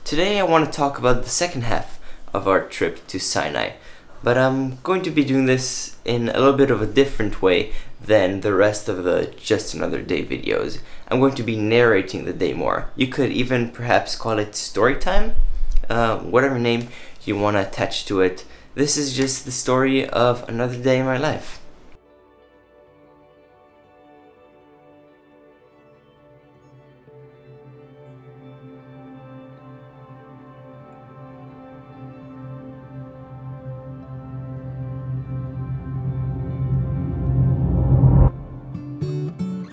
Today I want to talk about the second half of our trip to Sinai, but I'm going to be doing this in a little bit of a different way than the rest of the Just Another Day videos. I'm going to be narrating the day more. You could even perhaps call it story time, whatever name you want to attach to it. This is just the story of another day in my life.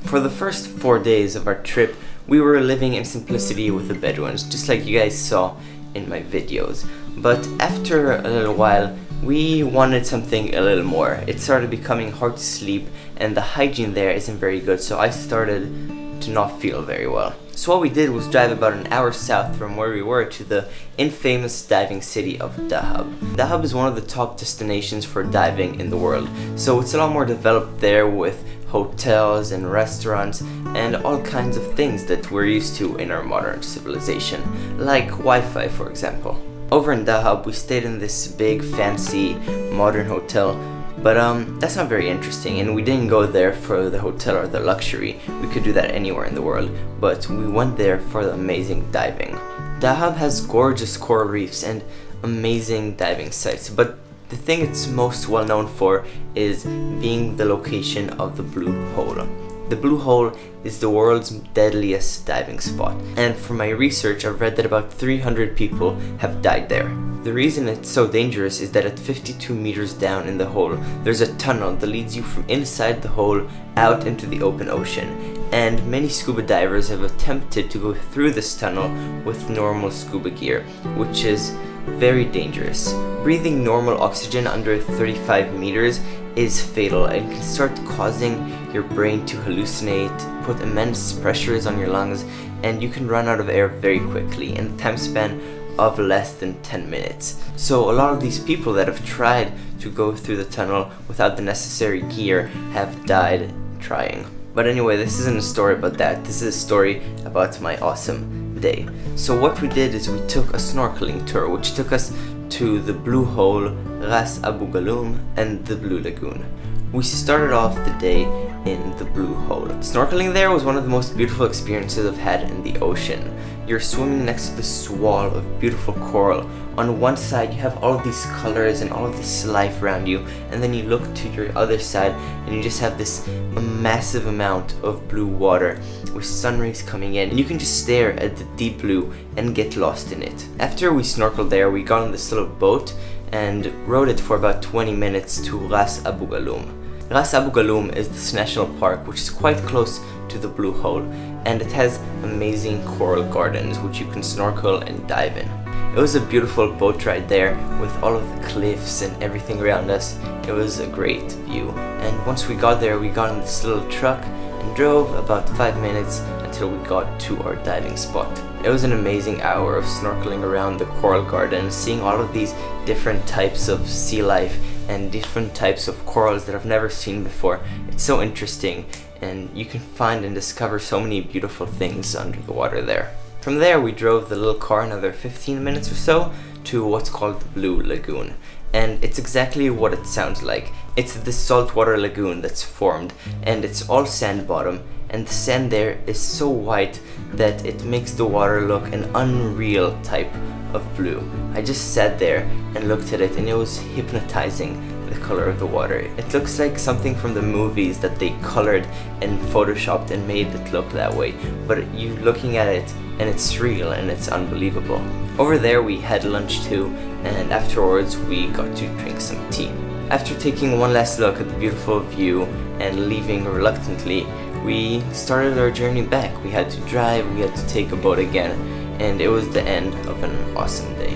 For the first 4 days of our trip, we were living in simplicity with the Bedouins, just like you guys saw in my videos. But after a little while, we wanted something a little more. It started becoming hard to sleep, and the hygiene there isn't very good, so I started to not feel very well. So what we did was drive about an hour south from where we were to the infamous diving city of Dahab. Dahab is one of the top destinations for diving in the world, so it's a lot more developed there with hotels and restaurants and all kinds of things that we're used to in our modern civilization, like Wi-Fi for example. Over in Dahab we stayed in this big fancy modern hotel, but that's not very interesting, and we didn't go there for the hotel or the luxury. We could do that anywhere in the world, but we went there for the amazing diving. Dahab has gorgeous coral reefs and amazing diving sites, but the thing it's most well known for is being the location of the Blue Hole. The Blue Hole is the world's deadliest diving spot, and from my research I've read that about 300 people have died there. The reason it's so dangerous is that at 52 meters down in the hole, there's a tunnel that leads you from inside the hole out into the open ocean, and many scuba divers have attempted to go through this tunnel with normal scuba gear, which is very dangerous. Breathing normal oxygen under 35 meters is fatal and can start causing your brain to hallucinate, put immense pressures on your lungs, and you can run out of air very quickly in the time span of less than 10 minutes. So a lot of these people that have tried to go through the tunnel without the necessary gear have died trying. But anyway, this isn't a story about that. This is a story about my awesome day. So what we did is we took a snorkeling tour, which took us to the Blue Hole, Ras Abu Galoum, and the Blue Lagoon. We started off the day in the Blue Hole. Snorkeling there was one of the most beautiful experiences I've had in the ocean. You're swimming next to this wall of beautiful coral. On one side you have all of these colors and all of this life around you, and then you look to your other side and you just have this massive amount of blue water with sun rays coming in, and you can just stare at the deep blue and get lost in it. After we snorkeled there, we got on this little boat and rode it for about 20 minutes to Ras Abu Galoum. Ras Abu Galoum is this national park which is quite close to the Blue Hole, and it has amazing coral gardens which you can snorkel and dive in. It was a beautiful boat ride there with all of the cliffs and everything around us. It was a great view, and once we got there we got in this little truck and drove about 5 minutes until we got to our diving spot. It was an amazing hour of snorkeling around the coral garden, seeing all of these different types of sea life and different types of corals that I've never seen before. It's so interesting, and you can find and discover so many beautiful things under the water there. From there we drove the little car another 15 minutes or so to what's called the Blue Lagoon, and it's exactly what it sounds like. It's this saltwater lagoon that's formed, and it's all sand bottom, and the sand there is so white that it makes the water look an unreal type of blue. I just sat there and looked at it, and it was hypnotizing, the color of the water. It looks like something from the movies that they colored and photoshopped and made it look that way, but you looking at it and it's real and it's unbelievable. Over there we had lunch too, and afterwards we got to drink some tea. After taking one last look at the beautiful view and leaving reluctantly, we started our journey back. We had to drive, we had to take a boat again, and it was the end of an awesome day,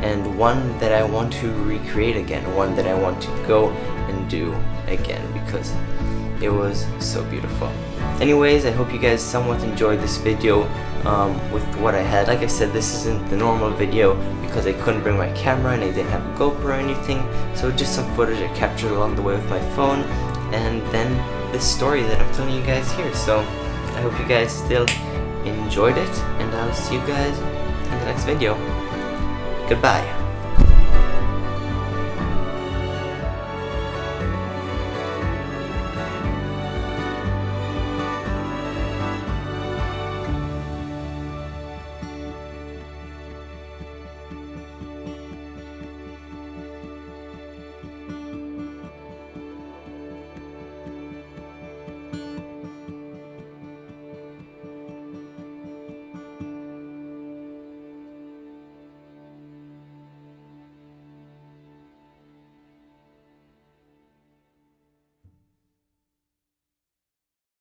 and one that I want to recreate again, one that I want to go and do again because it was so beautiful. Anyways, I hope you guys somewhat enjoyed this video with what I had. Like I said, this isn't the normal video because I couldn't bring my camera and I didn't have a GoPro or anything, so just some footage I captured along the way with my phone, and then this story that I'm telling you guys here. So I hope you guys still enjoyed it, and I'll see you guys in in the next video. Goodbye.